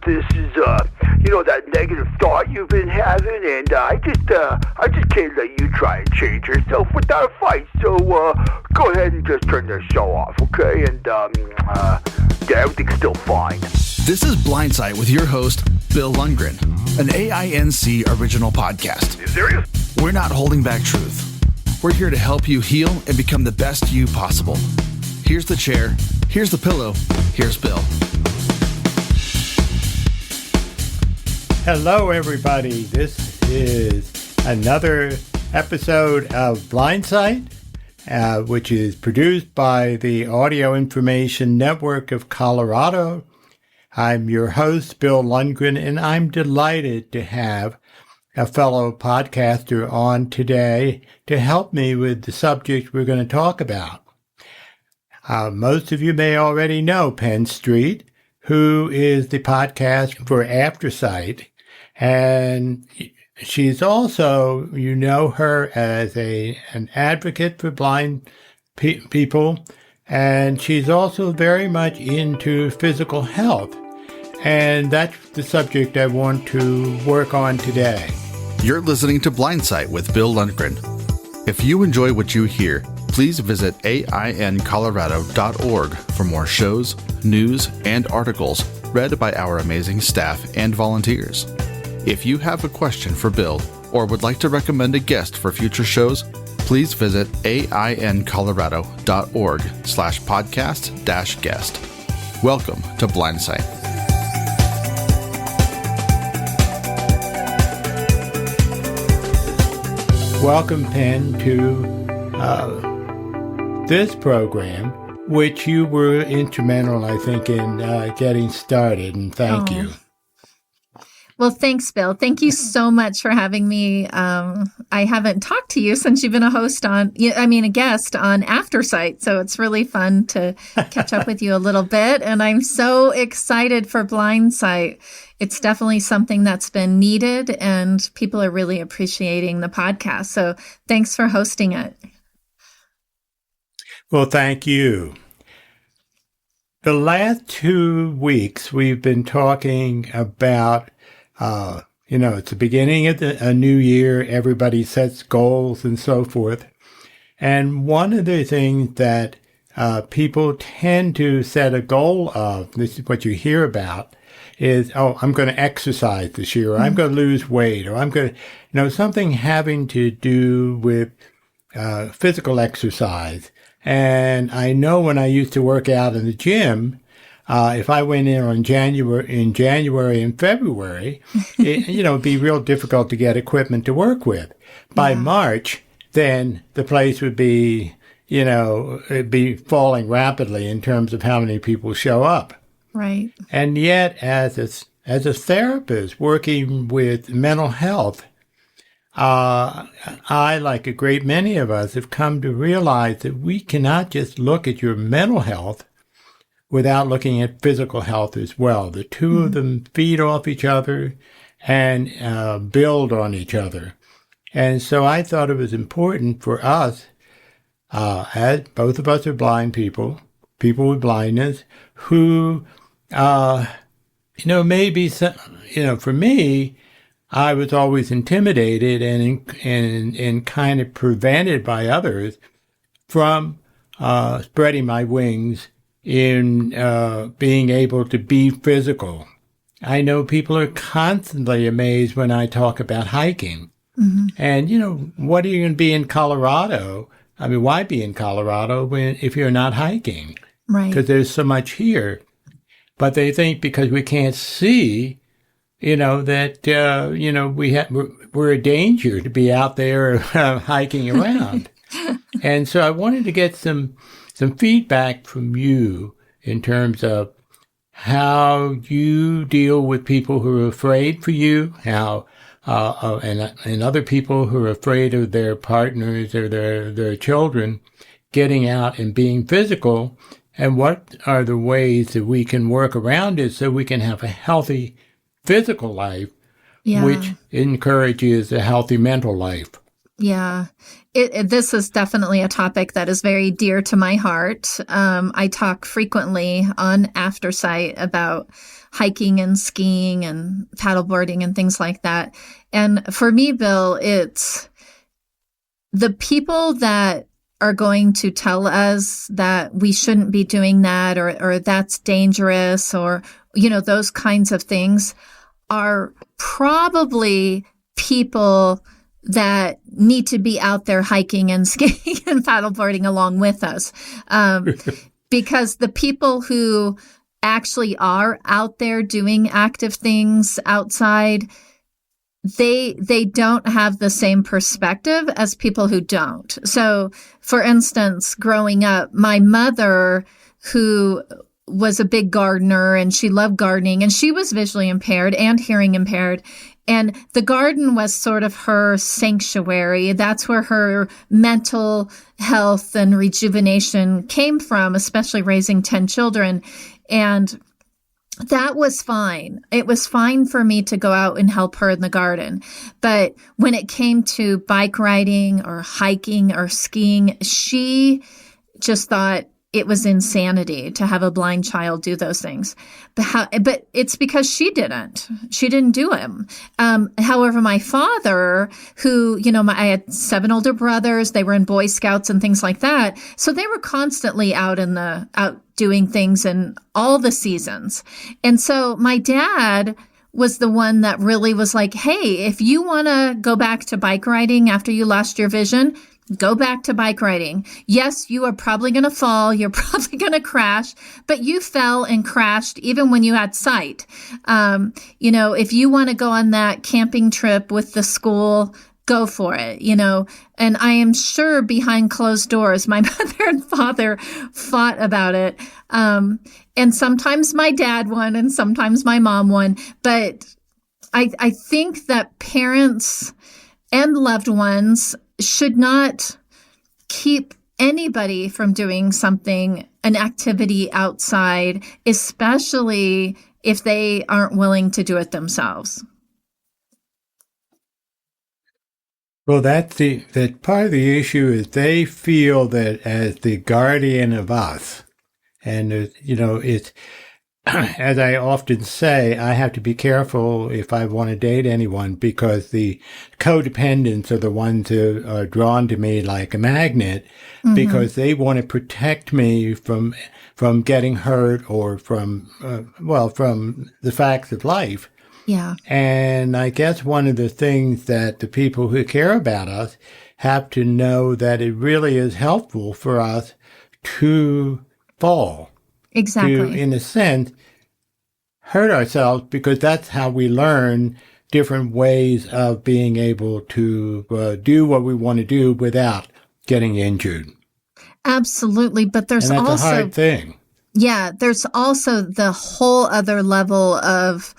this is, that negative thought you've been having, and I just can't let you try and change yourself without a fight. So, go ahead and just turn the show off, okay? And, everything's still fine. This is Blindsight with your host, Bill Lundgren, an AINC original podcast. You serious? We're not holding back truth. We're here to help you heal and become the best you possible. Here's the chair. Here's the pillow. Here's Bill. Hello, everybody. This is another episode of Blindsight, which is produced by the Audio Information Network of Colorado. I'm your host, Bill Lundgren, and I'm delighted to have a fellow podcaster on today to help me with the subject we're going to talk about. Most of you may already know Penn Street, who is the podcast for Aftersight, and she's also, you know her as an advocate for blind people, and she's also very much into physical health, and that's the subject I want to work on today. You're listening to Blindsight with Bill Lundgren. If you enjoy what you hear, please visit aincolorado.org for more shows, news, and articles read by our amazing staff and volunteers. If you have a question for Bill or would like to recommend a guest for future shows, please visit aincolorado.org/podcast-guest. Welcome to Blindsight. Welcome, Penn, to this program, which you were instrumental, I think, in getting started, and thank you. Well, thanks, Bill. Thank you so much for having me. I haven't talked to you since you've been a guest on Aftersight, so it's really fun to catch up with you a little bit, and I'm so excited for Blindsight. It's definitely something that's been needed, and people are really appreciating the podcast, so thanks for hosting it. Well, thank you. The last 2 weeks, we've been talking about it's the beginning of a new year. Everybody sets goals and so forth. And one of the things that people tend to set a goal of, this is what you hear about, is, I'm going to exercise this year, or I'm going to lose weight, or I'm going to, something having to do with physical exercise. And I know when I used to work out in the gym, if I went in January and February, it'd be real difficult to get equipment to work with. By March, then the place would be, it'd be falling rapidly in terms of how many people show up. Right. And yet, as a therapist working with mental health, I, like a great many of us, have come to realize that we cannot just look at your mental health without looking at physical health as well. The two of them feed off each other and build on each other. And so I thought it was important for us, as both of us are blind people with blindness, who, maybe, for me, I was always intimidated and kind of prevented by others from spreading my wings in being able to be physical. I know people are constantly amazed when I talk about hiking. Mm-hmm. And, what are you going to be in Colorado? I mean, why be in Colorado if you're not hiking? Right. Because there's so much here. But they think because we can't see, that, we're a danger to be out there hiking around. And so I wanted to get some feedback from you in terms of how you deal with people who are afraid for you, how and other people who are afraid of their partners or their children getting out and being physical, and what are the ways that we can work around it so we can have a healthy physical life, which encourages a healthy mental life. Yeah, this is definitely a topic that is very dear to my heart. I talk frequently on Aftersight about hiking and skiing and paddleboarding and things like that. And for me, Bill, it's the people that are going to tell us that we shouldn't be doing that, or that's dangerous, or, those kinds of things are probably people that need to be out there hiking and skiing and paddleboarding along with us. Because the people who actually are out there doing active things outside, they don't have the same perspective as people who don't. So, for instance, growing up, my mother, who was a big gardener and she loved gardening, and she was visually impaired and hearing impaired. And the garden was sort of her sanctuary. That's where her mental health and rejuvenation came from, especially raising 10 children. And that was fine. It was fine for me to go out and help her in the garden. But when it came to bike riding or hiking or skiing, she just thought it was insanity to have a blind child do those things. But it's because she didn't do them. However, my father, who, I had 7 older brothers, they were in Boy Scouts and things like that. So they were constantly out doing things in all the seasons. And so my dad was the one that really was like, hey, if you want to go back to bike riding after you lost your vision, go back to bike riding. Yes, you are probably going to fall. You're probably going to crash, but you fell and crashed even when you had sight. If you want to go on that camping trip with the school, go for it, and I am sure behind closed doors, my mother and father fought about it. And sometimes my dad won and sometimes my mom won. But I think that parents and loved ones should not keep anybody from doing an activity outside, especially if they aren't willing to do it themselves. Well, that part of the issue is they feel that as the guardian of us, and it's as I often say, I have to be careful if I want to date anyone, because the codependents are the ones who are drawn to me like a magnet, because they want to protect me from getting hurt or from the facts of life. Yeah. And I guess one of the things that the people who care about us have to know, that it really is helpful for us to fall. Exactly. To, in a sense, hurt ourselves, because that's how we learn different ways of being able to do what we want to do without getting injured. Absolutely. But there's and that's also a hard thing. Yeah, there's also the whole other level of,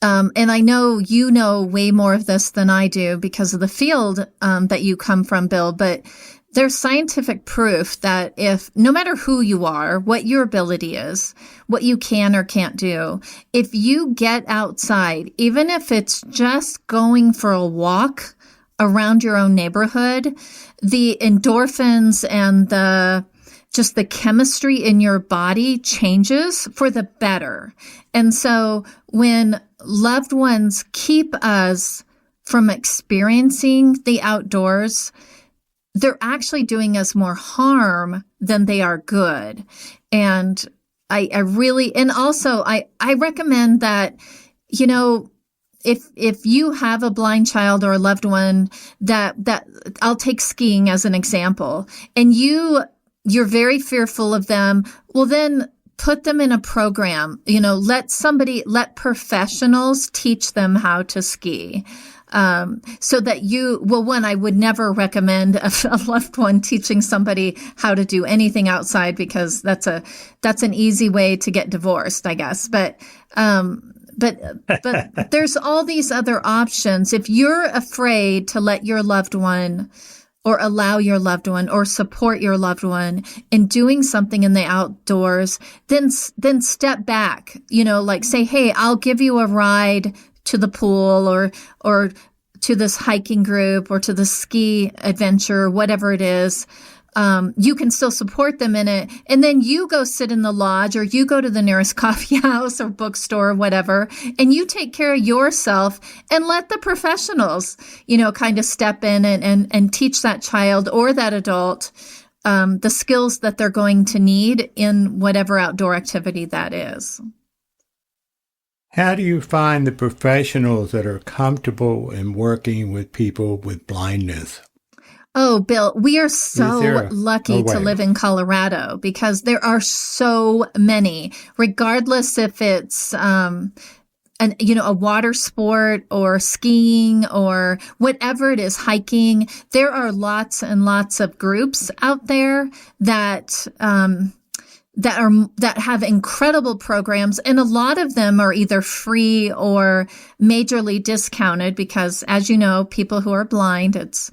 and I know you know way more of this than I do because of the field that you come from, Bill, but there's scientific proof that no matter who you are, what your ability is, what you can or can't do, if you get outside, even if it's just going for a walk around your own neighborhood, the endorphins and the chemistry in your body changes for the better. And so when loved ones keep us from experiencing the outdoors, they're actually doing us more harm than they are good. And I really, and also I recommend that, if you have a blind child or a loved one that I'll take skiing as an example, and you're very fearful of them, well, then put them in a program, let professionals teach them how to ski. So that I would never recommend a loved one teaching somebody how to do anything outside, because that's an easy way to get divorced, I guess. But there's all these other options. If you're afraid to let your loved one or allow your loved one or support your loved one in doing something in the outdoors, then step back, like say, hey, I'll give you a ride to the pool, or to this hiking group or to the ski adventure, whatever it is, you can still support them in it. And then you go sit in the lodge or you go to the nearest coffee house or bookstore or whatever, and you take care of yourself and let the professionals, kind of step in and teach that child or that adult the skills that they're going to need in whatever outdoor activity that is. How do you find the professionals that are comfortable in working with people with blindness? Oh, Bill, we are so lucky to live in Colorado because there are so many, regardless if it's, a water sport or skiing or whatever it is, hiking. There are lots and lots of groups out there that have incredible programs, and a lot of them are either free or majorly discounted because, as you know, people who are blind, it's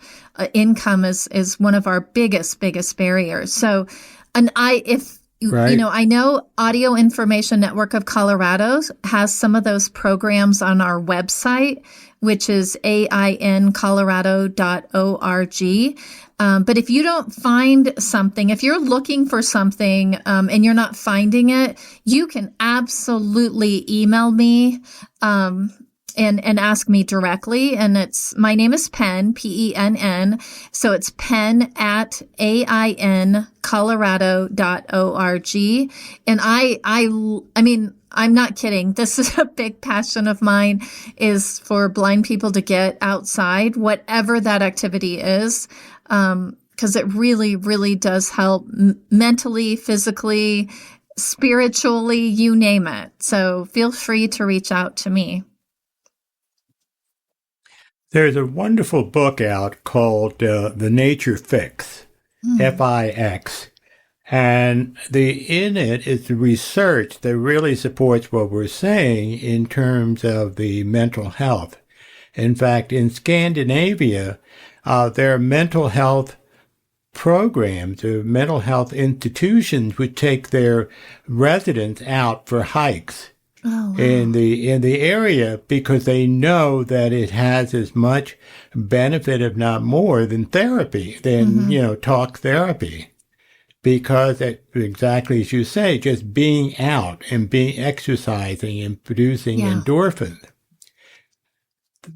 income is one of our biggest barriers. So, I know Audio Information Network of Colorado has some of those programs on our website, which is aincolorado.org. But if you don't find something, if you're looking for something and you're not finding it, you can absolutely email me and ask me directly. And my name is Penn, Penn. So it's Penn at aincolorado.org. And I mean, I'm not kidding. This is a big passion of mine, is for blind people to get outside, whatever that activity is. Because it really, really does help mentally, physically, spiritually, you name it. So feel free to reach out to me. There's a wonderful book out called The Nature Fix, Fix. And in it is the research that really supports what we're saying in terms of the mental health. In fact, in Scandinavia, there are mental health programs or mental health institutions would take their residents out for hikes in the area because they know that it has as much benefit, if not more, than therapy, talk therapy. Because exactly as you say, just being out and exercising and producing endorphins.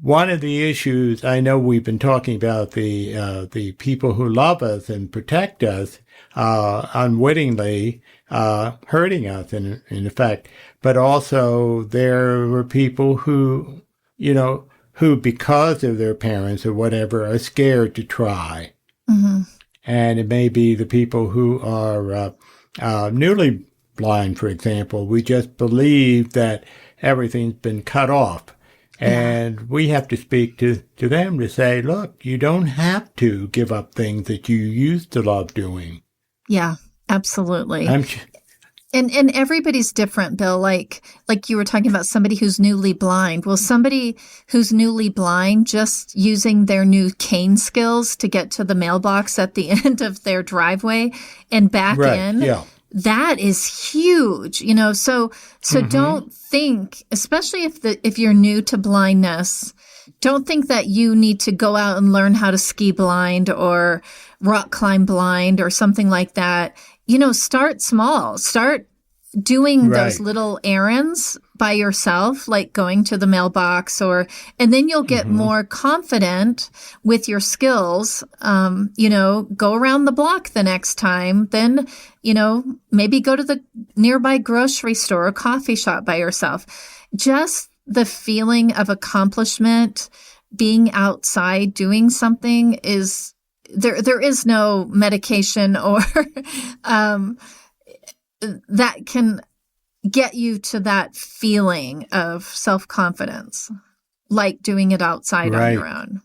One of the issues, I know we've been talking about the people who love us and protect us unwittingly hurting us in effect, but also there were people who because of their parents or whatever are scared to try. Mm-hmm. And it may be the people who are newly blind, for example. We just believe that everything's been cut off. And we have to speak to them to say, look, you don't have to give up things that you used to love doing. Yeah, absolutely. And everybody's different, Bill. Like you were talking about somebody who's newly blind. Well, somebody who's newly blind, just using their new cane skills to get to the mailbox at the end of their driveway and back in. Yeah. That is huge, so don't think, especially if you're new to blindness, don't think that you need to go out and learn how to ski blind or rock climb blind or something like that. Start small, start doing those little errands by yourself, like going to the mailbox and then you'll get more confident with your skills. Go around the block the next time, then, maybe go to the nearby grocery store or coffee shop by yourself. Just the feeling of accomplishment, being outside, doing something is there is no medication or, that can get you to that feeling of self-confidence, like doing it outside on your own.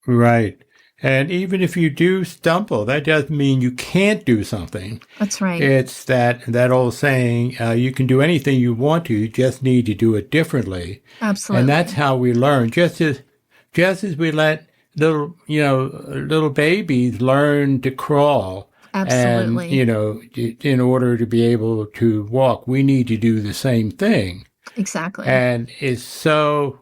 Right. And even if you do stumble, that doesn't mean you can't do something. That's right. It's that old saying, you can do anything you want to, you just need to do it differently. Absolutely. And that's how we learn. Just as we let little babies learn to crawl. Absolutely. And, in order to be able to walk, we need to do the same thing. Exactly. And it's so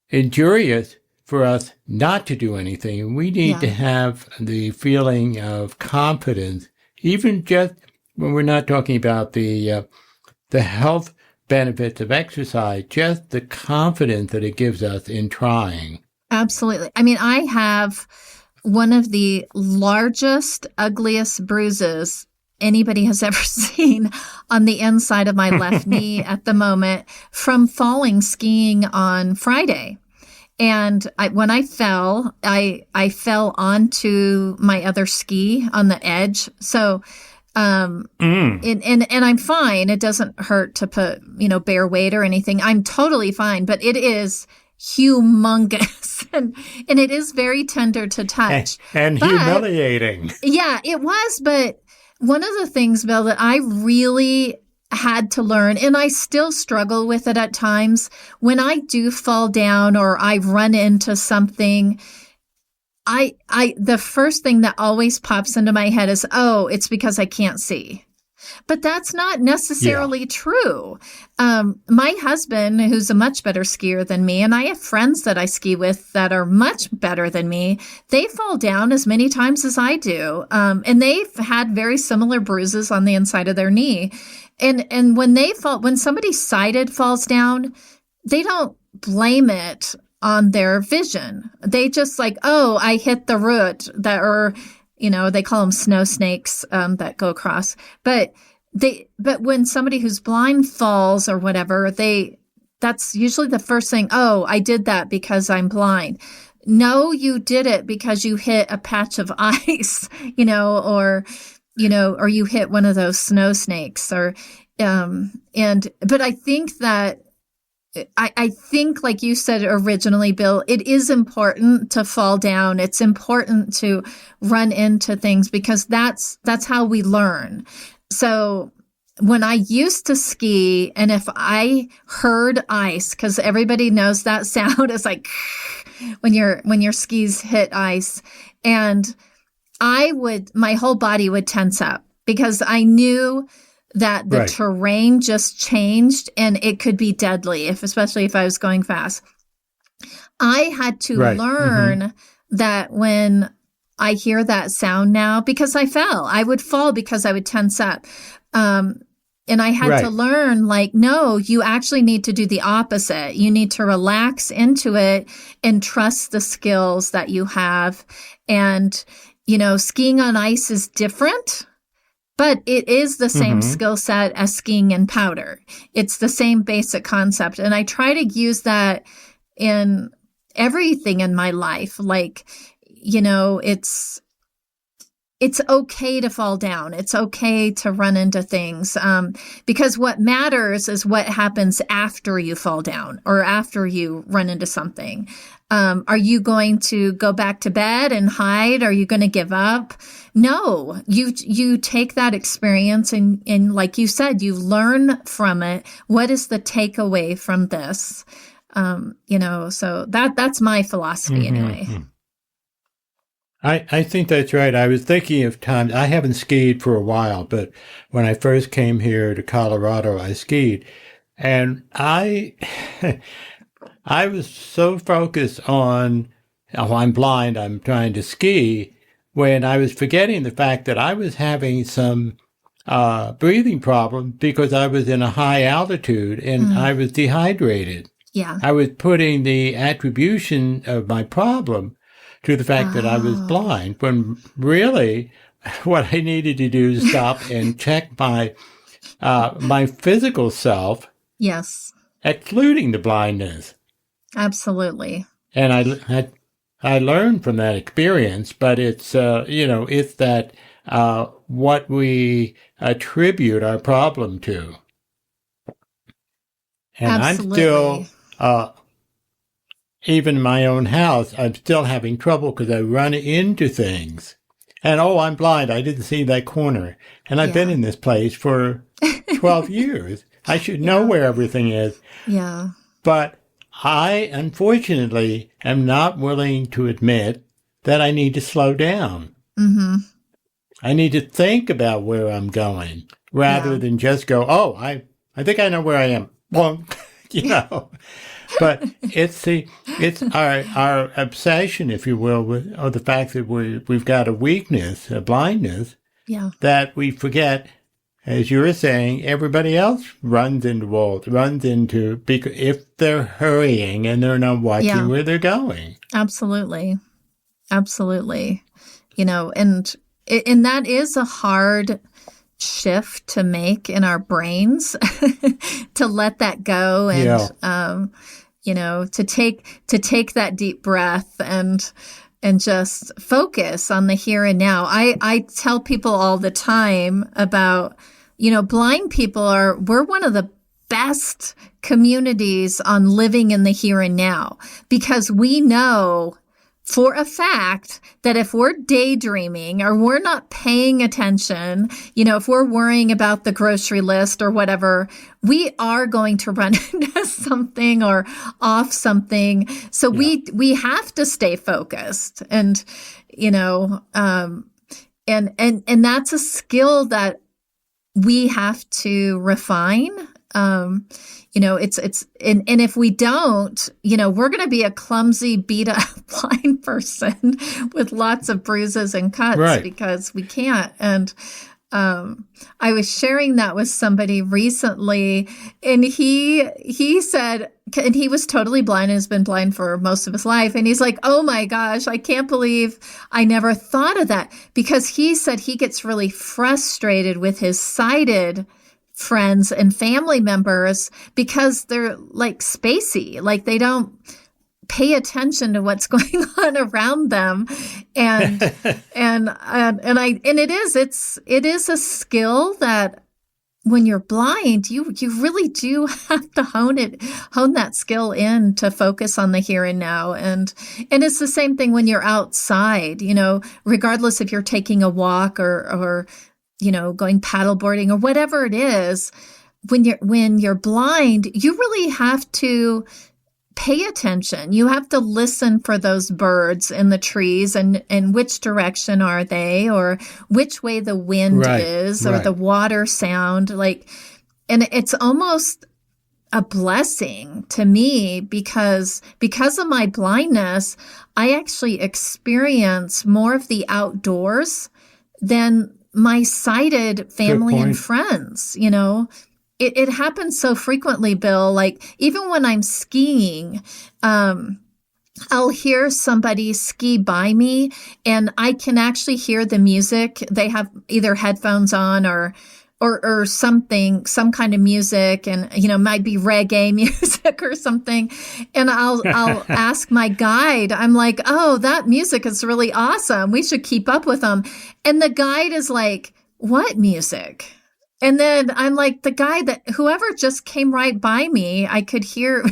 injurious for us not to do anything. And we need to have the feeling of confidence, even just when we're not talking about the health benefits of exercise, just the confidence that it gives us in trying. Absolutely. I mean, I have one of the largest, ugliest bruises anybody has ever seen on the inside of my left knee at the moment from falling skiing on Friday. And when I fell, I fell onto my other ski on the edge. So, and I'm fine. It doesn't hurt to put, bear weight or anything. I'm totally fine, but it is humongous and it is very tender to touch. And humiliating. Yeah, it was. But one of the things, Bill, that I really had to learn, and I still struggle with it at times, when I do fall down or I run into something, the first thing that always pops into my head is, oh, it's because I can't see. But that's not necessarily true. My husband, who's a much better skier than me, and I have friends that I ski with that are much better than me, they fall down as many times as I do. And they've had very similar bruises on the inside of their knee. And when somebody sighted falls down, they don't blame it on their vision. They just oh, I hit the root they call them snow snakes that go across. But when somebody who's blind falls or whatever, that's usually the first thing. Oh, I did that because I'm blind. No, you did it because you hit a patch of ice, or you hit one of those snow snakes but I think that I think, like you said originally, Bill, it is important to fall down. It's important to run into things because that's how we learn. So when I used to ski, and if I heard ice, because everybody knows that sound is like when your skis hit ice, and my whole body would tense up because I knew that the terrain just changed and it could be deadly, especially if I was going fast. I had to learn that when I hear that sound now, because I would fall because I would tense up. And I had to learn, no, you actually need to do the opposite. You need to relax into it and trust the skills that you have. And, skiing on ice is different. But it is the same skill set as skiing in powder. It's the same basic concept. And I try to use that in everything in my life. It's okay to fall down. It's okay to run into things. Because what matters is what happens after you fall down or after you run into something. Are you going to go back to bed and hide? Are you going to give up? No, you take that experience and like you said, you learn from it. What is the takeaway from this? So that's my philosophy anyway. I think that's right. I was thinking of times, I haven't skied for a while, but when I first came here to Colorado, I skied. And I was so focused on, oh, I'm blind, I'm trying to ski, when I was forgetting the fact that I was having some breathing problems because I was in a high altitude and I was dehydrated. Yeah. I was putting the attribution of my problem to the fact that I was blind, when really what I needed to do is stop and check my physical self. Yes. Excluding the blindness. Absolutely. And I learned from that experience, but it's, it's that what we attribute our problem to. And Absolutely. I'm still, even in my own house, I'm still having trouble because I run into things. And, oh, I'm blind. I didn't see that corner. And I've been in this place for 12 years. I should know where everything is. Yeah. But I, unfortunately, am not willing to admit that I need to slow down. Mm-hmm. I need to think about where I'm going rather than just go, oh, I think I know where I am. Well, But it's our obsession, if you will, of the fact that we've got a weakness, a blindness, Yeah. that we forget, as you were saying, everybody else runs into walls, because if they're hurrying and they're not watching where they're going. Absolutely. Absolutely. And that is a hard shift to make in our brains to let that go and, to take that deep breath and just focus on the here and now. I tell people all the time about, blind people we're one of the best communities on living in the here and now, because we know for a fact that if we're daydreaming or we're not paying attention, if we're worrying about the grocery list or whatever, we are going to run into something or off something. So we have to stay focused, and and that's a skill that we have to refine. And if we don't, we're going to be a clumsy, beat up blind person with lots of bruises and cuts because we can't. And I was sharing that with somebody recently, and he said, and he was totally blind and has been blind for most of his life. And he's like, oh my gosh, I can't believe I never thought of that, because he said he gets really frustrated with his sighted friends and family members because they're like spacey, like they don't pay attention to what's going on around them. And it is a skill that when you're blind, you really do have to hone that skill in to focus on the here and now. And it's the same thing when you're outside, regardless if you're taking a walk or going paddleboarding or whatever it is, when you're blind, you really have to pay attention. You have to listen for those birds in the trees and which direction are they, or which way the wind is, or the water sound. And it's almost a blessing to me because of my blindness, I actually experience more of the outdoors than my sighted family and friends. It happens so frequently, Bill. Like even when I'm skiing, I'll hear somebody ski by me and I can actually hear the music. They have either headphones on or something, some kind of music, and might be reggae music or something. And I'll ask my guide. I'm like, "Oh, that music is really awesome. We should keep up with them." And the guide is like, "What music?" And then I'm like, "The guy whoever just came right by me, I could hear,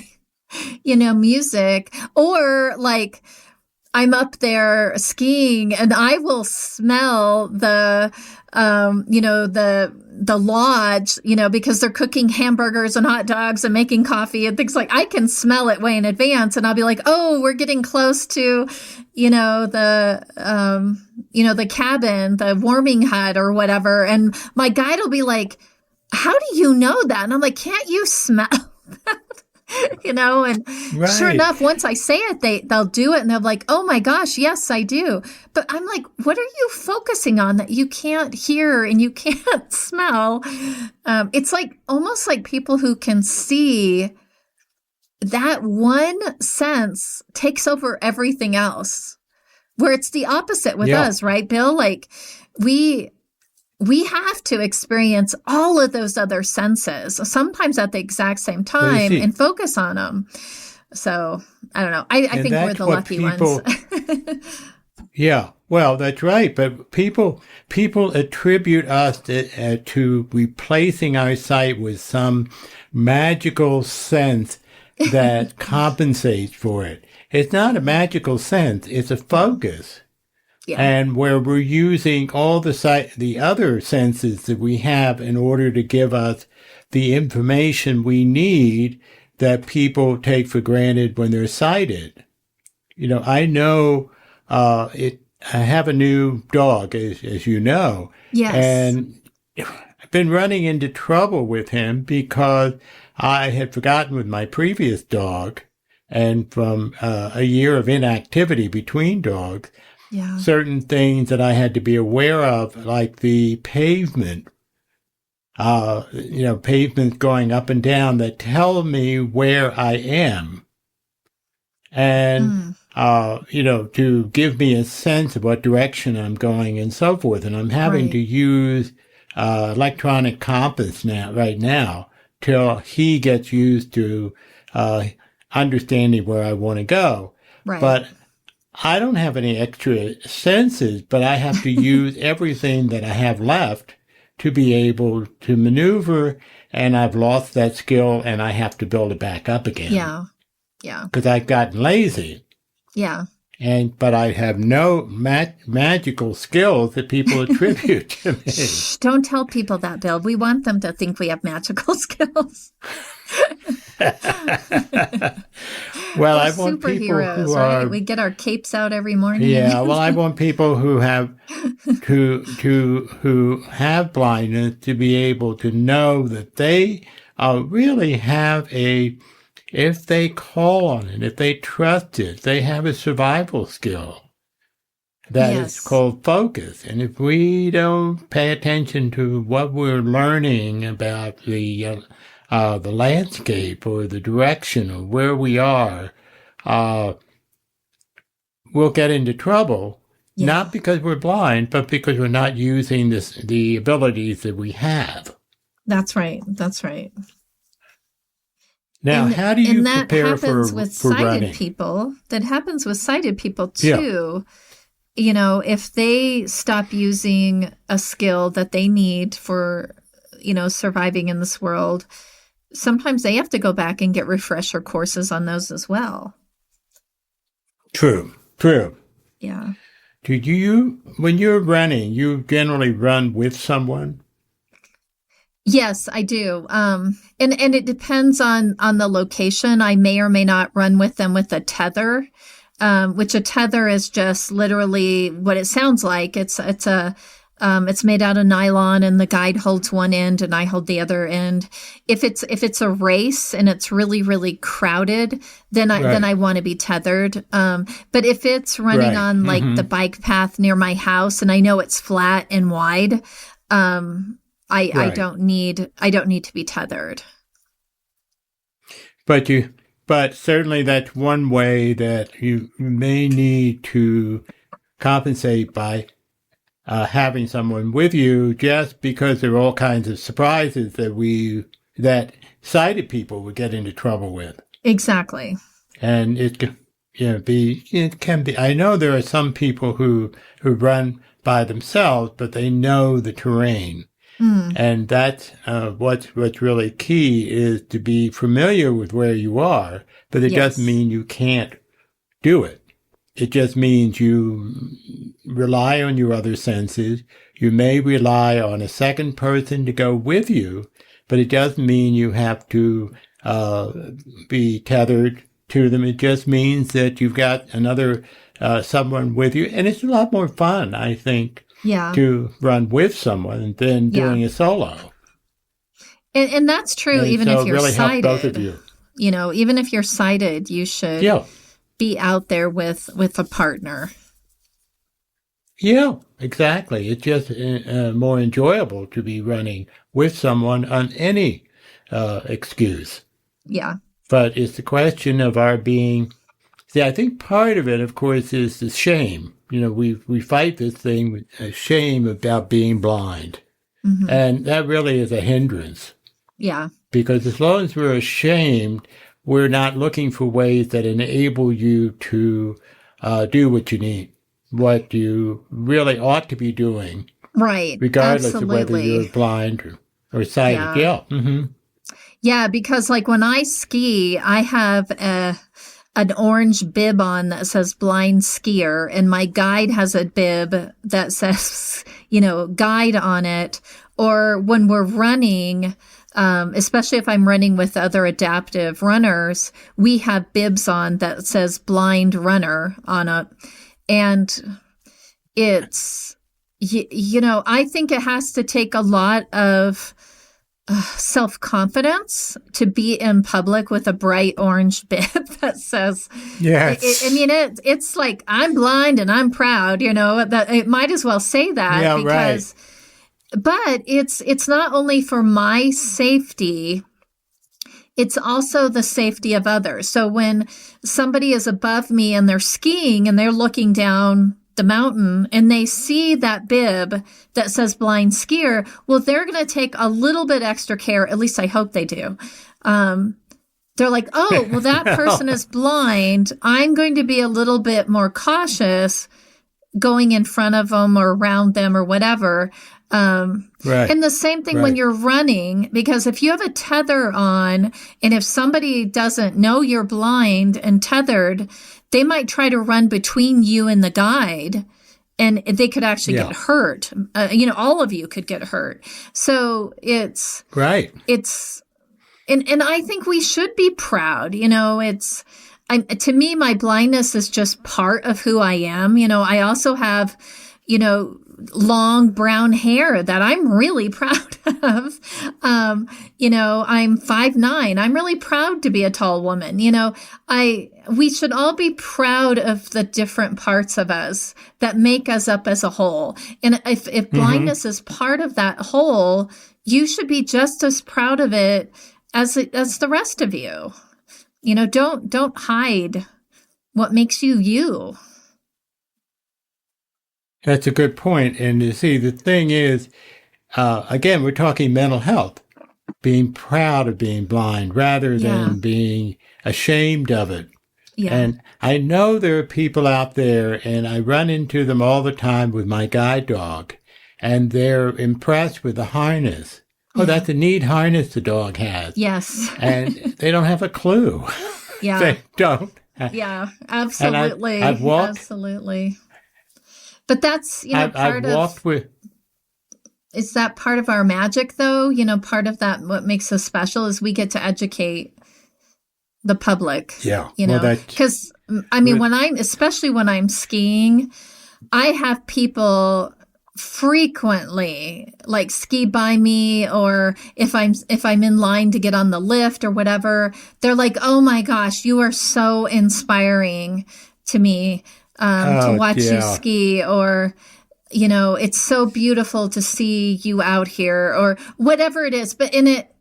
music." Or like, I'm up there skiing and I will smell the lodge, because they're cooking hamburgers and hot dogs and making coffee and things. Like I can smell it way in advance, and I'll be like, "Oh, we're getting close to, the cabin, the warming hut or whatever." And my guide will be like, "How do you know that?" And I'm like, "Can't you smell that?" And sure enough, once I say it, they'll do it, and they're like, "Oh my gosh, yes, I do." But I'm like, what are you focusing on that you can't hear and you can't smell? It's like almost like people who can see, that one sense takes over everything else, where it's the opposite with us, right, Bill? Like we have to experience all of those other senses, sometimes at the exact same time, and focus on them. So I don't know. I think we're the lucky ones. Yeah, well, that's right. But people attribute us to replacing our sight with some magical sense that compensates for it. It's not a magical sense. It's a focus. Yeah. And where we're using all the other senses that we have in order to give us the information we need that people take for granted when they're sighted. I know I have a new dog, as you know. Yes. And been running into trouble with him because I had forgotten with my previous dog, and from a year of inactivity between dogs, certain things that I had to be aware of, like the pavement, pavement going up and down that tell me where I am. And, to give me a sense of what direction I'm going and so forth. And I'm having to use electronic compass right now till he gets used to understanding where I want to go. Right. But I don't have any extra senses, but I have to use everything that I have left to be able to maneuver, and I've lost that skill, and I have to build it back up again. Yeah. Because I've gotten lazy. Yeah. But I have no magical skills that people attribute to me. Shh, don't tell people that, Bill. We want them to think we have magical skills. Well, We're I want people who right? are. We get our capes out every morning. Yeah, well, I want people who have who have blindness to be able to know that they really have if they call on it, if they trust it, they have a survival skill that is called focus. And if we don't pay attention to what we're learning about the landscape or the direction or where we are, we'll get into trouble. Yeah. Not because we're blind, but because we're not using the abilities that we have. That's right. That's right. Now, how do you prepare for sighted people? That happens with sighted people too. Yeah. If they stop using a skill that they need for, surviving in this world, sometimes they have to go back and get refresher courses on those as well. True. Yeah. When you're running, you generally run with someone? Yes, I do. And it depends on the location. I may or may not run with them with a tether, which a tether is just literally what it sounds like. It's made out of nylon, and the guide holds one end and I hold the other end. If it's a race and it's really, really crowded, then I want to be tethered. But if it's running on like the bike path near my house and I know it's flat and wide, I don't need to be tethered. But certainly that's one way that you may need to compensate by having someone with you, just because there are all kinds of surprises that sighted people would get into trouble with. Exactly. And it can be. I know there are some people who run by themselves, but they know the terrain. And that's what's really key, is to be familiar with where you are, but it doesn't mean you can't do it. It just means you rely on your other senses. You may rely on a second person to go with you, but it doesn't mean you have to be tethered to them. It just means that you've got another someone with you, and it's a lot more fun, I think. To run with someone than doing a solo. And that's true, and even if you're really sighted. Help both of you. Even if you're sighted, you should be out there with a partner. Yeah, exactly. It's just more enjoyable to be running with someone on any excuse. Yeah. But it's the question of our being... See, I think part of it, of course, is the shame. We fight this thing with shame about being blind. Mm-hmm. And that really is a hindrance. Yeah. Because as long as we're ashamed, we're not looking for ways that enable you to do what you need, what you really ought to be doing. Right. Regardless Absolutely. of whether you're blind or sighted. Yeah. Mm-hmm. Yeah, because like when I ski, I have an orange bib on that says blind skier, and my guide has a bib that says, guide on it. Or when we're running, especially if I'm running with other adaptive runners, we have bibs on that says blind runner on it. And it's, I think it has to take a lot of self-confidence to be in public with a bright orange bib that says, Yes. It's like, I'm blind and I'm proud, that it might as well say that. Yeah, because, right. But it's not only for my safety, it's also the safety of others. So when somebody is above me and they're skiing and they're looking down the mountain and they see that bib that says blind skier, well, they're going to take a little bit extra care. At least I hope they do. They're like, oh, well, that person is blind. I'm going to be a little bit more cautious going in front of them or around them or whatever. Right. And the same thing when you're running, because if you have a tether on and if somebody doesn't know you're blind and tethered, they might try to run between you and the guide, and they could actually get hurt. All of you could get hurt. So it's right. And I think we should be proud. To me, my blindness is just part of who I am. I also have, long brown hair that I'm really proud of. I'm 5'9". I'm really proud to be a tall woman. We should all be proud of the different parts of us that make us up as a whole. And if blindness is part of that whole, you should be just as proud of it as the rest of you. Don't hide what makes you you. That's a good point. And you see, the thing is, again, we're talking mental health, being proud of being blind rather than being ashamed of it. Yeah. And I know there are people out there, and I run into them all the time with my guide dog, and they're impressed with the harness. Oh, that's a neat harness the dog has. Yes. And they don't have a clue. Yeah. They don't. Yeah, absolutely. I've walked. Absolutely. But that's, I've walked with. Is that part of our magic, though? Part of that, what makes us special is we get to educate the public. Yeah. Because, especially when I'm skiing, I have people frequently ski by me, or if I'm in line to get on the lift or whatever, they're like, oh my gosh, you are so inspiring to me. To watch you ski, or, it's so beautiful to see you out here, or whatever it is. But in it,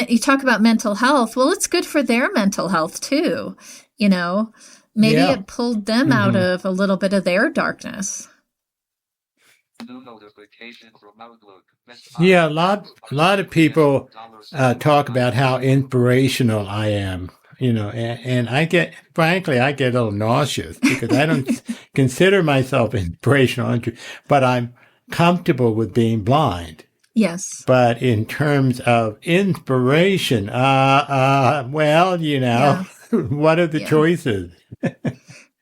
you talk about mental health. Well, it's good for their mental health too. Maybe it pulled them out of a little bit of their darkness. Yeah, a lot of people talk about how inspirational I am. And I get a little nauseous because I don't consider myself inspirational, but I'm comfortable with being blind. Yes. But in terms of inspiration, what are the choices?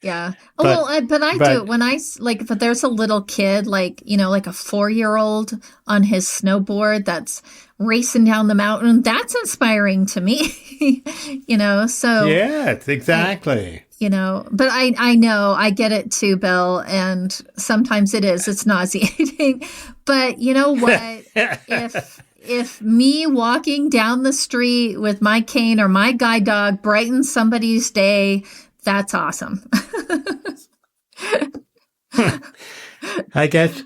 Yeah. But I do it when if there's a little kid, like a 4-year-old on his snowboard that's racing down the mountain, that's inspiring to me, so. Yes, exactly. But I know, I get it too, Bill. And sometimes it's nauseating, but you know what, if me walking down the street with my cane or my guide dog brightens somebody's day, that's awesome. I guess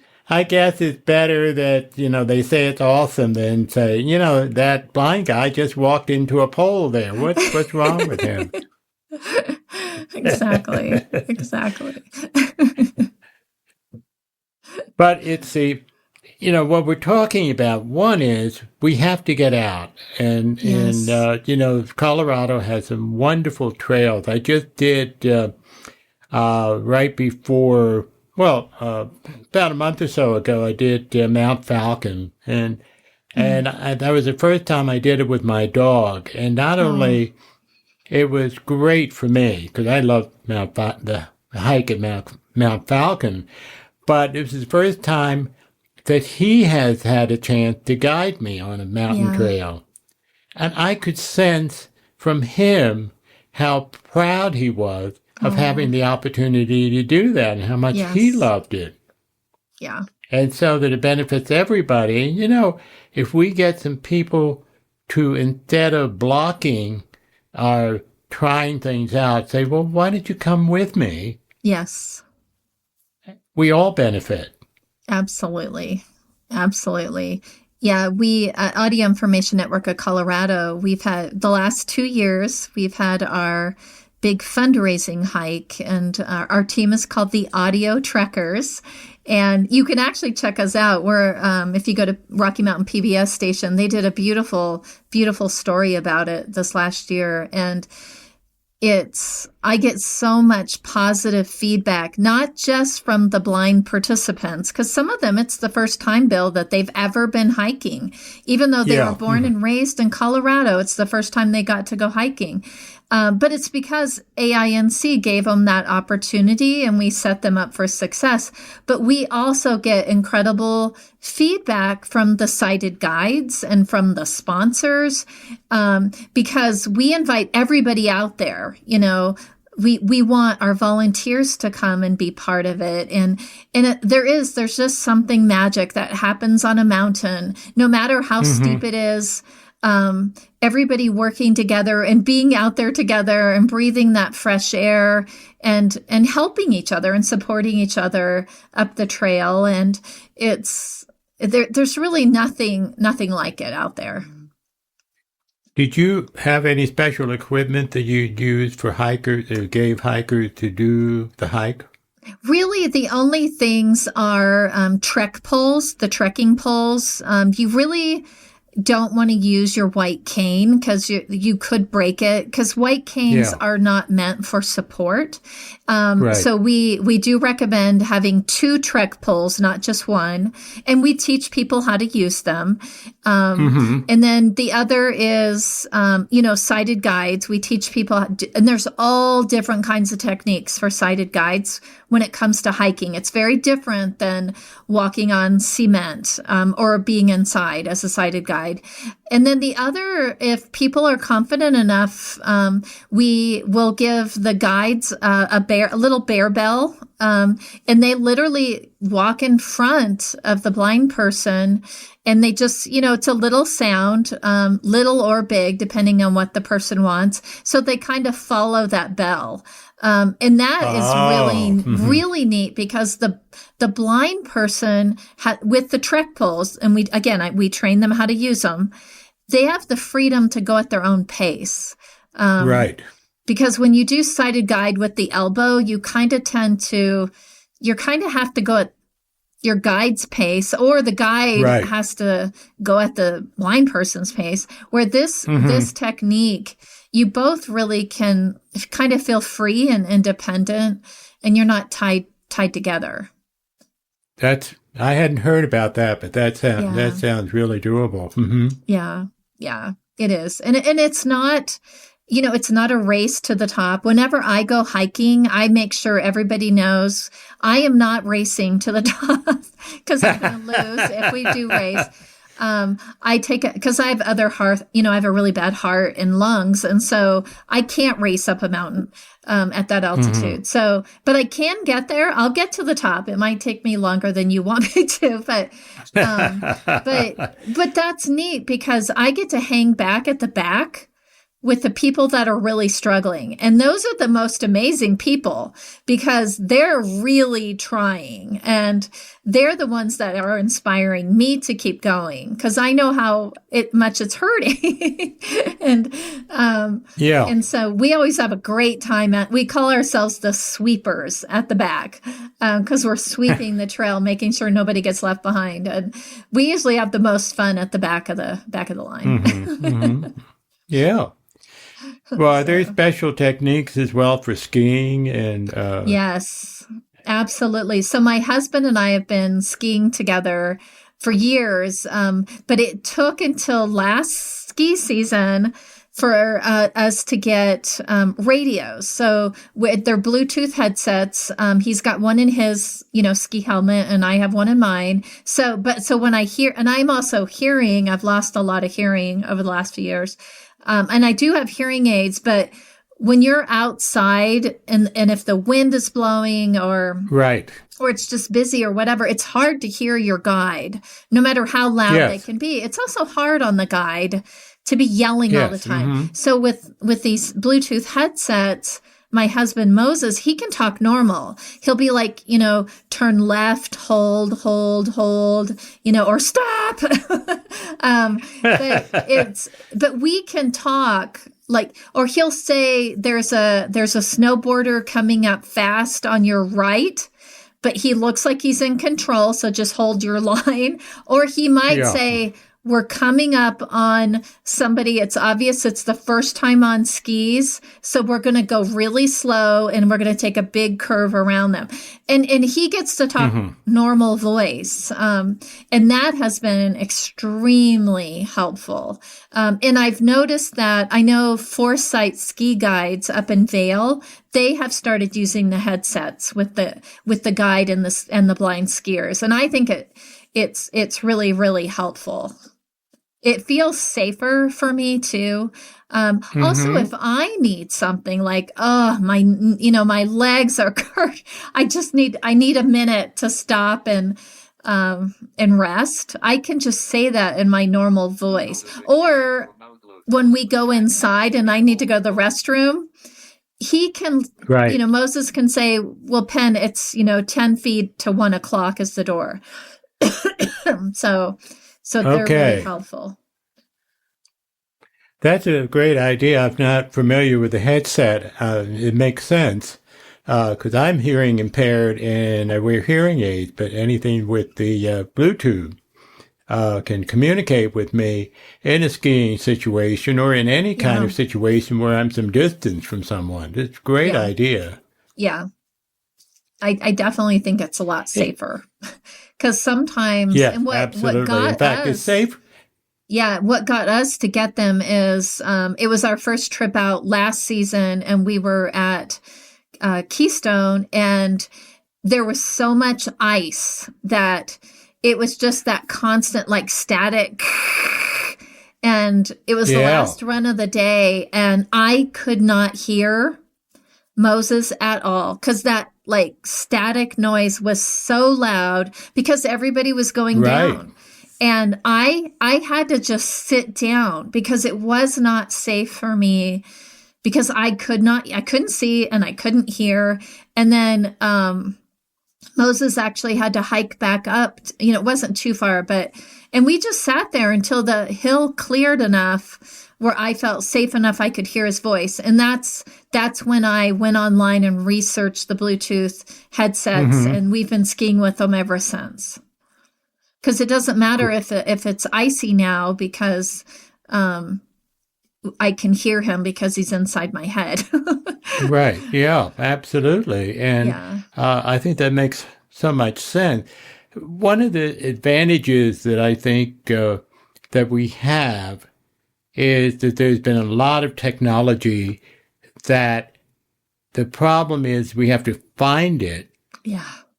it's better that, they say it's awesome than say, that blind guy just walked into a pole there. What's wrong with him? Exactly. But it's what we're talking about. One is we have to get out, and Colorado has some wonderful trails. I just did right before, about a month or so ago, I did Mount Falcon, and that was the first time I did it with my dog, and not only it was great for me because I love the hike at Mount Falcon, but it was the first time that he has had a chance to guide me on a mountain trail. And I could sense from him how proud he was of having the opportunity to do that and how much he loved it. Yeah. And so that it benefits everybody. You know, if we get some people to, instead of blocking or trying things out, say, well, why don't you come with me? Yes. We all benefit. Absolutely. Absolutely. Yeah, we at Audio Information Network of Colorado, we've had the last 2 years, we've had our big fundraising hike, and our team is called the Audio Trekkers. And you can actually check us out. We're, if you go to Rocky Mountain PBS station, they did a beautiful, beautiful story about it this last year. And I get so much positive feedback, not just from the blind participants, because some of them, it's the first time, Bill, that they've ever been hiking. Even though they were born and raised in Colorado, it's the first time they got to go hiking. But it's because AINC gave them that opportunity and we set them up for success. But we also get incredible feedback from the sighted guides and from the sponsors, because we invite everybody out there. You know, we want our volunteers to come and be part of it. And there's just something magic that happens on a mountain, no matter how steep it is. Everybody working together and being out there together and breathing that fresh air and helping each other and supporting each other up the trail. And there's really nothing like it out there. Did you have any special equipment that you used for hikers, or gave hikers to do the hike? Really, the only things are trek poles, the trekking poles. You really don't want to use your white cane because you could break it, because white canes are not meant for support. Right. So we do recommend having 2 trek poles, not just one, and we teach people how to use them. And then the other is, sighted guides. We teach people, and there's all different kinds of techniques for sighted guides when it comes to hiking. It's very different than walking on cement or being inside as a sighted guide. And then the other, if people are confident enough, we will give the guides a little bear bell, and they literally walk in front of the blind person, and they just, it's a little sound, little or big, depending on what the person wants. So they kind of follow that bell. And that is really neat, because the blind person with the trek poles, and we train them how to use them. They have the freedom to go at their own pace. Right. Because when you do sighted guide with the elbow, you kind of have to go at your guide's pace, or the guide has to go at the blind person's pace, where this technique, you both really can kind of feel free and independent, and you're not tied together. I hadn't heard about that, but that sounds really doable. Mm-hmm. Yeah, it is. And it's not, it's not a race to the top. Whenever I go hiking, I make sure everybody knows I am not racing to the top, because I'm going to lose if we do race. I take it because I have I have a really bad heart and lungs. And so I can't race up a mountain, at that altitude. So, but I can get there. I'll get to the top. It might take me longer than you want me to, but that's neat, because I get to hang back at the back with the people that are really struggling. And those are the most amazing people, because they're really trying, and they're the ones that are inspiring me to keep going, because I know how much it's hurting. And so we always have a great time we call ourselves the sweepers at the back, because we're sweeping the trail, making sure nobody gets left behind. And we usually have the most fun at the back of the line. Yeah. Well, there's special techniques as well for skiing and Yes, absolutely. So my husband and I have been skiing together for years, but it took until last ski season for us to get radios. So with their Bluetooth headsets, he's got one in his, ski helmet, and I have one in mine. So when I hear, and I'm also hearing, I've lost a lot of hearing over the last few years. And I do have hearing aids, but when you're outside and if the wind is blowing Right. or it's just busy or whatever, it's hard to hear your guide, no matter how loud they Yes. can be. It's also hard on the guide to be yelling all the Yes. time. So with these Bluetooth headsets, my husband Moses, he can talk normal. He'll be like, turn left, hold, or stop. But we can talk like, or he'll say there's a snowboarder coming up fast on your right, but he looks like he's in control, so just hold your line. Or he might say, we're coming up on somebody. It's obvious it's the first time on skis. So we're going to go really slow and we're going to take a big curve around them. And he gets to talk normal voice. And that has been extremely helpful. And I've noticed that I know Foresight ski guides up in Vail, they have started using the headsets with the guide and the blind skiers. And I think it's really, really helpful. It feels safer for me too. Also, if I need something like, my legs are hurt, I need a minute to stop and rest. I can just say that in my normal voice. Or when we go inside and I need to go to the restroom, he can, Moses can say, well, Penn, it's, 10 feet to 1 o'clock is the door. So they're really helpful. That's a great idea. I'm not familiar with the headset. It makes sense because I'm hearing impaired and I wear hearing aids, but anything with the Bluetooth can communicate with me in a skiing situation or in any kind of situation where I'm some distance from someone. It's a great idea. Yeah. I definitely think it's a lot safer. Because sometimes, and absolutely. What got in fact, us, it's safe. Yeah, what got us to get them is it was our first trip out last season, and we were at Keystone, and there was so much ice that it was just that constant like static. And it was the last run of the day, and I could not hear Moses at all because that like static noise was so loud because everybody was going down. And I had to just sit down because it was not safe for me because I couldn't see and I couldn't hear. And then Moses actually had to hike back up. It wasn't too far, and we just sat there until the hill cleared enough where I felt safe enough I could hear his voice. And that's when I went online and researched the Bluetooth headsets, and we've been skiing with them ever since. Because it doesn't matter if it's icy now because I can hear him because he's inside my head. Right. Yeah, absolutely. And I think that makes so much sense. One of the advantages that I think that we have is that there's been a lot of technology that the problem is we have to find it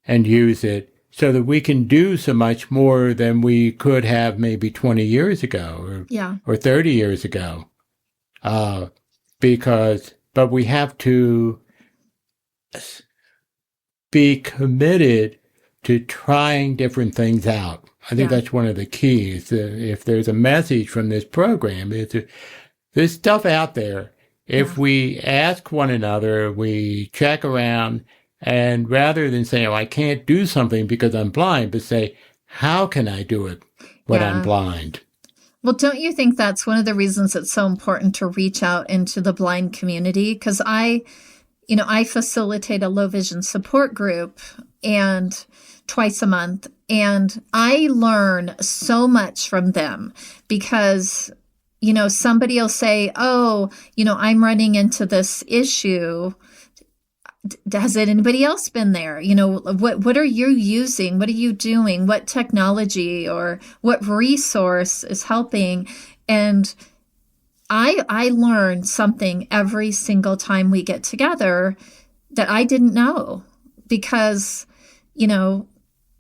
and use it so that we can do so much more than we could have maybe 20 years ago or 30 years ago. But we have to be committed to trying different things out. I think that's one of the keys. If there's a message from this program, there's stuff out there. If we ask one another, we check around, and rather than say, I can't do something because I'm blind, but say, how can I do it when I'm blind? Well, don't you think that's one of the reasons it's so important to reach out into the blind community? Because I facilitate a low vision support group and twice a month, and I learn so much from them because, somebody will say, I'm running into this issue. Has anybody else been there? What are you using? What are you doing? What technology or what resource is helping? And I learn something every single time we get together that I didn't know because,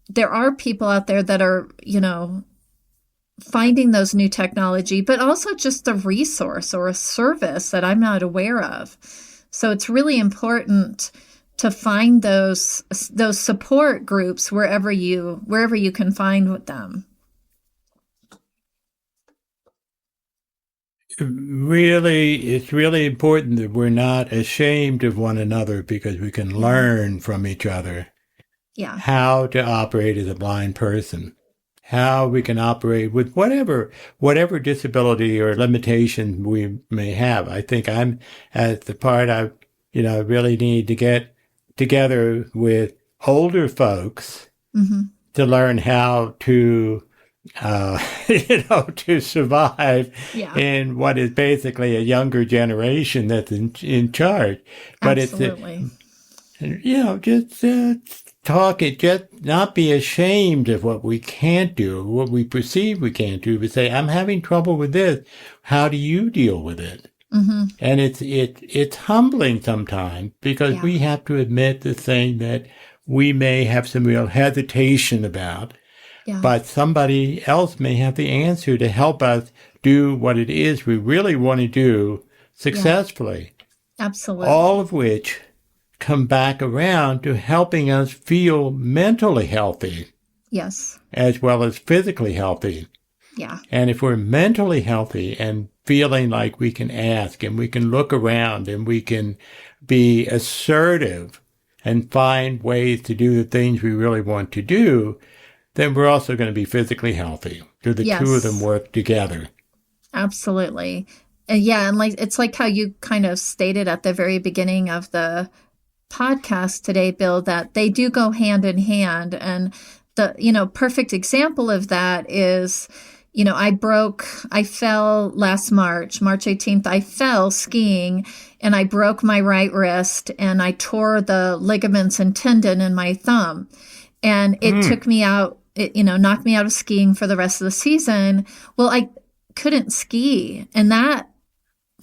there are people out there that are, finding those new technology, but also just a resource or a service that I'm not aware of. So it's really important to find those support groups wherever you can find them. It's really important that we're not ashamed of one another, because we can learn from each other how to operate as a blind person, how we can operate with whatever disability or limitation we may have. I think I'm at the part I really need to get together with older folks to learn how to to survive in what is basically a younger generation that's in charge. But Absolutely. Just talk it, just not be ashamed of what we can't do, what we perceive we can't do, but say, I'm having trouble with this. How do you deal with it? And it's humbling sometimes, because we have to admit the thing that we may have some real hesitation about. But somebody else may have the answer to help us do what it is we really want to do successfully. Absolutely. All of which come back around to helping us feel mentally healthy. Yes. As well as physically healthy. Yeah. And if we're mentally healthy and feeling like we can ask and we can look around and we can be assertive and find ways to do the things we really want to do, then we're also going to be physically healthy. Do the two of them work together? Absolutely. And it's like how you kind of stated at the very beginning of the podcast today, Bill, that they do go hand in hand. And the, perfect example of that is, I fell last March 18th, I fell skiing and I broke my right wrist and I tore the ligaments and tendon in my thumb. And it took me out, knocked me out of skiing for the rest of the season. Well, I couldn't ski. And that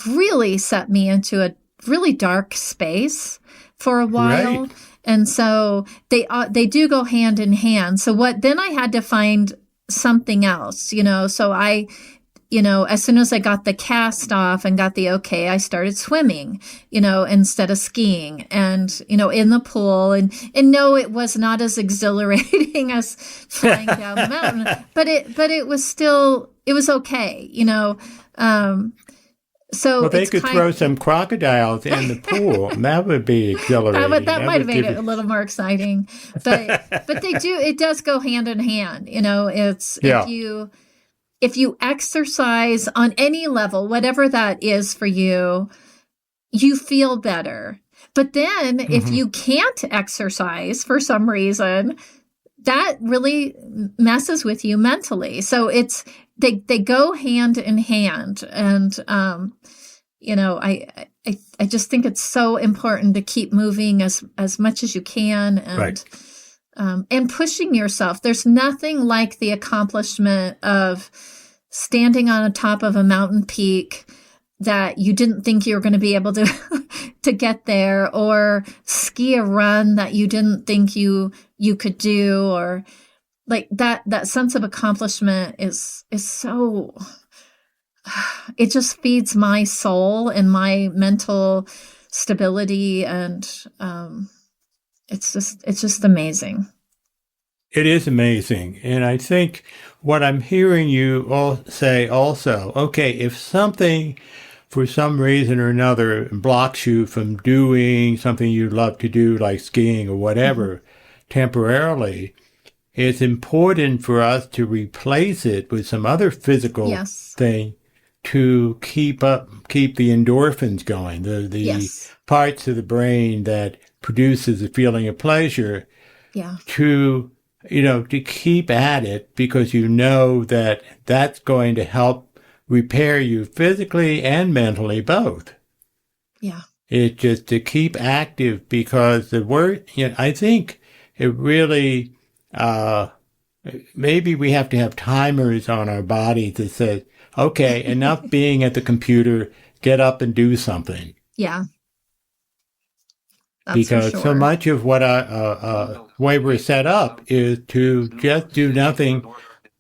really set me into a really dark space for a while. Right. And so they do go hand in hand. So then I had to find something else, so I, as soon as I got the cast off and got the okay, I started swimming, instead of skiing and, in the pool and no, it was not as exhilarating as flying down the mountain, but it was okay, So they could throw some crocodiles in the pool. That would be exhilarating. that might have made it a little more exciting. But it does go hand in hand. It's if you exercise on any level, whatever that is for you, you feel better. But then if you can't exercise for some reason, that really messes with you mentally. So they go hand in hand. And, I just think it's so important to keep moving as much as you can and pushing yourself. There's nothing like the accomplishment of standing on the top of a mountain peak that you didn't think you were going to be able to get there, or ski a run that you didn't think you could do, or like that sense of accomplishment is so, it just feeds my soul and my mental stability. And it's just amazing. It is amazing. And I think what I'm hearing you all say also, okay, if something for some reason or another blocks you from doing something you love to do, like skiing or whatever, temporarily, it's important for us to replace it with some other physical thing to keep the endorphins going, the parts of the brain that produces a feeling of pleasure, to keep at it, because that that's going to help repair you physically and mentally both. Yeah. It's just to keep active, because the word, I think it really, maybe we have to have timers on our body that says, okay, enough being at the computer, get up and do something. Yeah. That's because so much of what way we're set up is to just do nothing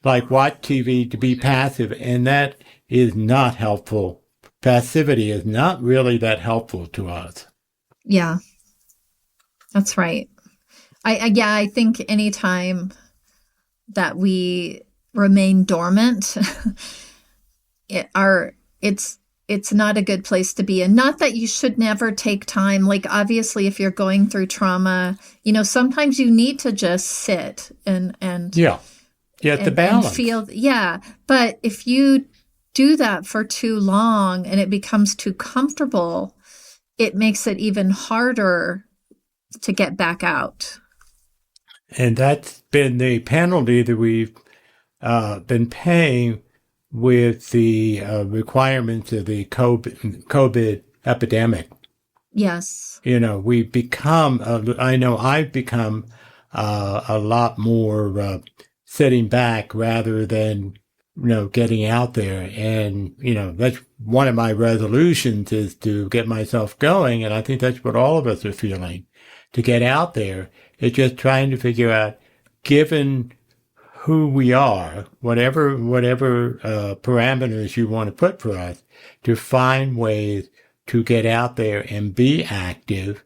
like watch TV, to be passive, and that is not helpful. Passivity is not really that helpful to us. Yeah, that's right. I think anytime that we remain dormant, it's not a good place to be. And not that you should never take time. Like, obviously, if you're going through trauma, sometimes you need to just sit and the balance. And feel, but if you do that for too long and it becomes too comfortable, it makes it even harder to get back out. And that's been the penalty that we've been paying with the requirements of the COVID epidemic. Yes. We've become, I know I've become a lot more sitting back rather than, getting out there. And, that's one of my resolutions, is to get myself going. And I think that's what all of us are feeling, to get out there. It's just trying to figure out, given who we are, whatever parameters you want to put for us, to find ways to get out there and be active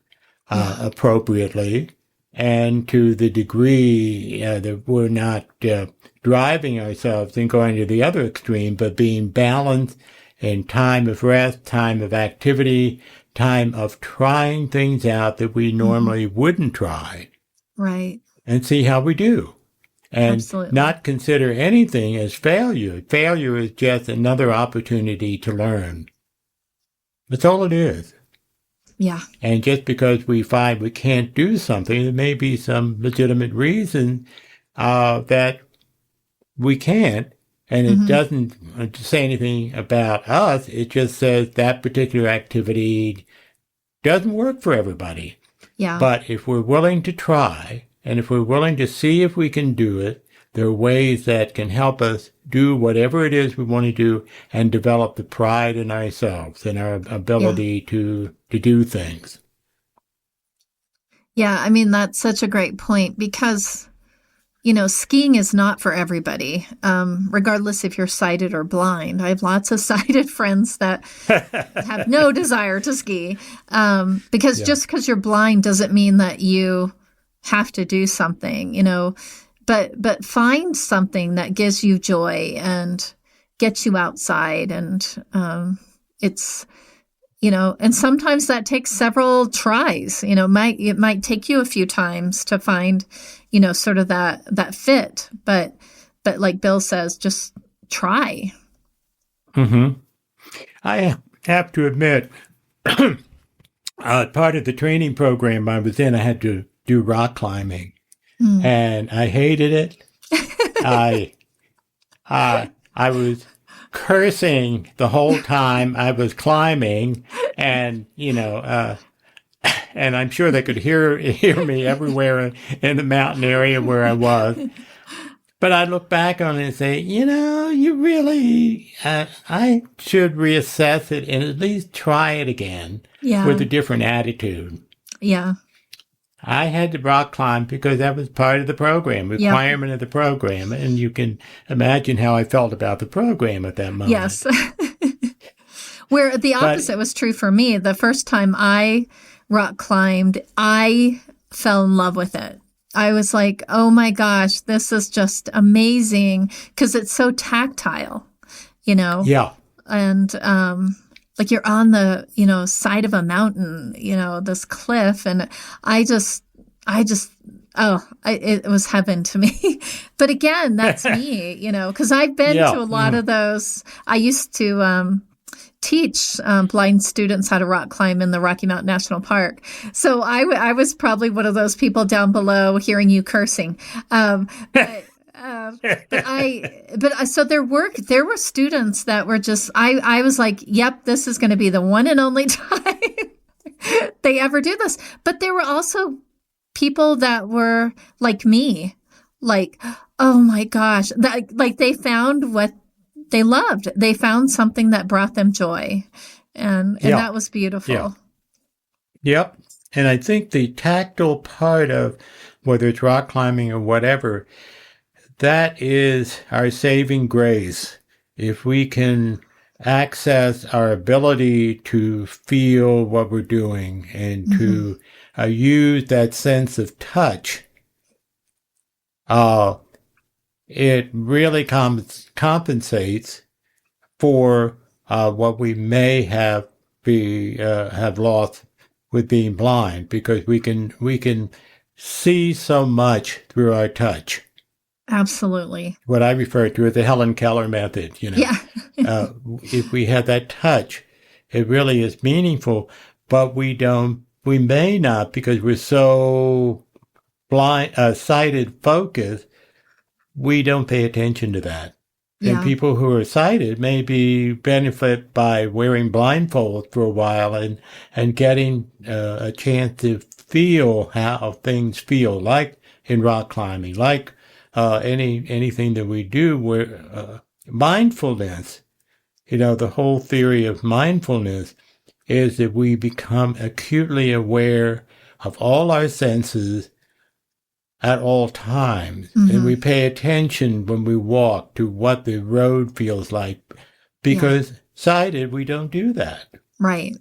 appropriately, and to the degree that we're not driving ourselves and going to the other extreme, but being balanced in time of rest, time of activity, time of trying things out that we normally wouldn't try. Right. And see how we do. And Absolutely. Not consider anything as failure. Failure is just another opportunity to learn. That's all it is. Yeah. And just because we find we can't do something, there may be some legitimate reason that we can't. And it doesn't say anything about us. It just says that particular activity doesn't work for everybody. Yeah. But if we're willing to try, and if we're willing to see if we can do it, there are ways that can help us do whatever it is we want to do and develop the pride in ourselves and our ability to do things. Yeah, I mean, that's such a great point, because, skiing is not for everybody, regardless if you're sighted or blind. I have lots of sighted friends that have no desire to ski, because just because you're blind doesn't mean that you have to do something, but find something that gives you joy and gets you outside. And it's, and sometimes that takes several tries. It might take you a few times to find, sort of that fit. But like Bill says, just try. I have to admit, part of the training program I was in, I had to do rock climbing, and I hated it. I was cursing the whole time I was climbing, and and I'm sure they could hear me everywhere in the mountain area where I was. But I look back on it and say, you really, I should reassess it and at least try it again with a different attitude. Yeah. I had to rock climb because that was part of the program, requirement of the program. And you can imagine how I felt about the program at that moment. Yes. Where the opposite was true for me. The first time I rock climbed, I fell in love with it. I was like, oh my gosh, this is just amazing, because it's so tactile, Yeah. And like you're on the, side of a mountain, this cliff. And it was heaven to me. But again, that's me, because I've been to a lot of those. I used to teach blind students how to rock climb in the Rocky Mountain National Park. So I was probably one of those people down below hearing you cursing. So there were students that were just, I was like, yep, this is going to be the one and only time they ever do this. But there were also people that were like me, like, oh my gosh, like they found what they loved. They found something that brought them joy. And that was beautiful. Yeah. Yep. And I think the tactile part of whether it's rock climbing or whatever, that is our saving grace. If we can access our ability to feel what we're doing and to use that sense of touch, it really compensates for what we may have lost with being blind, because we can see so much through our touch. Absolutely. What I refer to as the Helen Keller method, Yeah. If we have that touch, it really is meaningful, but we may not, because we're so sighted focused, we don't pay attention to that. Yeah. And people who are sighted maybe benefit by wearing blindfolds for a while and getting a chance to feel how things feel, like in rock climbing, like anything that we do, where mindfulness, the whole theory of mindfulness is that we become acutely aware of all our senses at all times. And we pay attention when we walk to what the road feels like, because sighted, we don't do that. Right.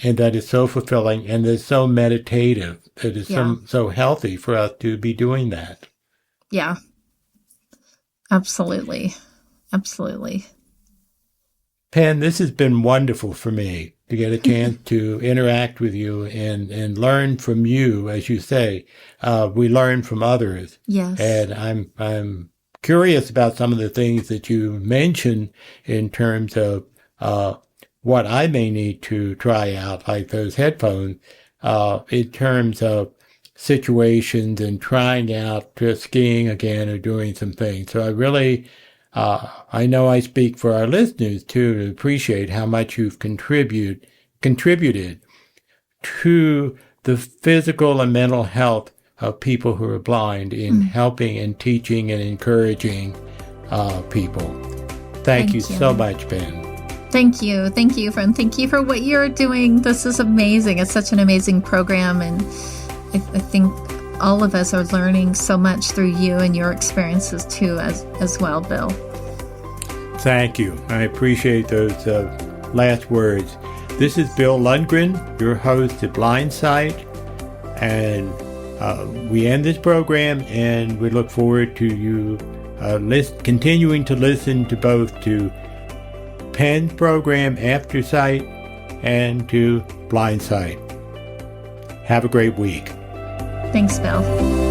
And that is so fulfilling, and it's so meditative. It is so healthy for us to be doing that. Yeah. Absolutely. Penn, this has been wonderful for me to get a chance to interact with you and learn from you. As you say, we learn from others. Yes. And I'm curious about some of the things that you mentioned in terms of what I may need to try out, like those headphones, in terms of situations and trying out skiing again or doing some things. So I really, I know I speak for our listeners too, to appreciate how much you've contributed to the physical and mental health of people who are blind in helping and teaching and encouraging people. Thank you so much, Ben. Thank you, friend. Thank you for what you're doing. This is amazing. It's such an amazing program, and I think all of us are learning so much through you and your experiences too, as well, Bill. Thank you. I appreciate those last words. This is Bill Lundgren, your host at Blindsight, and we end this program, and we look forward to you continuing to listen to both to Penn's program After Sight and to Blindsight. Have a great week. Thanks, Bill.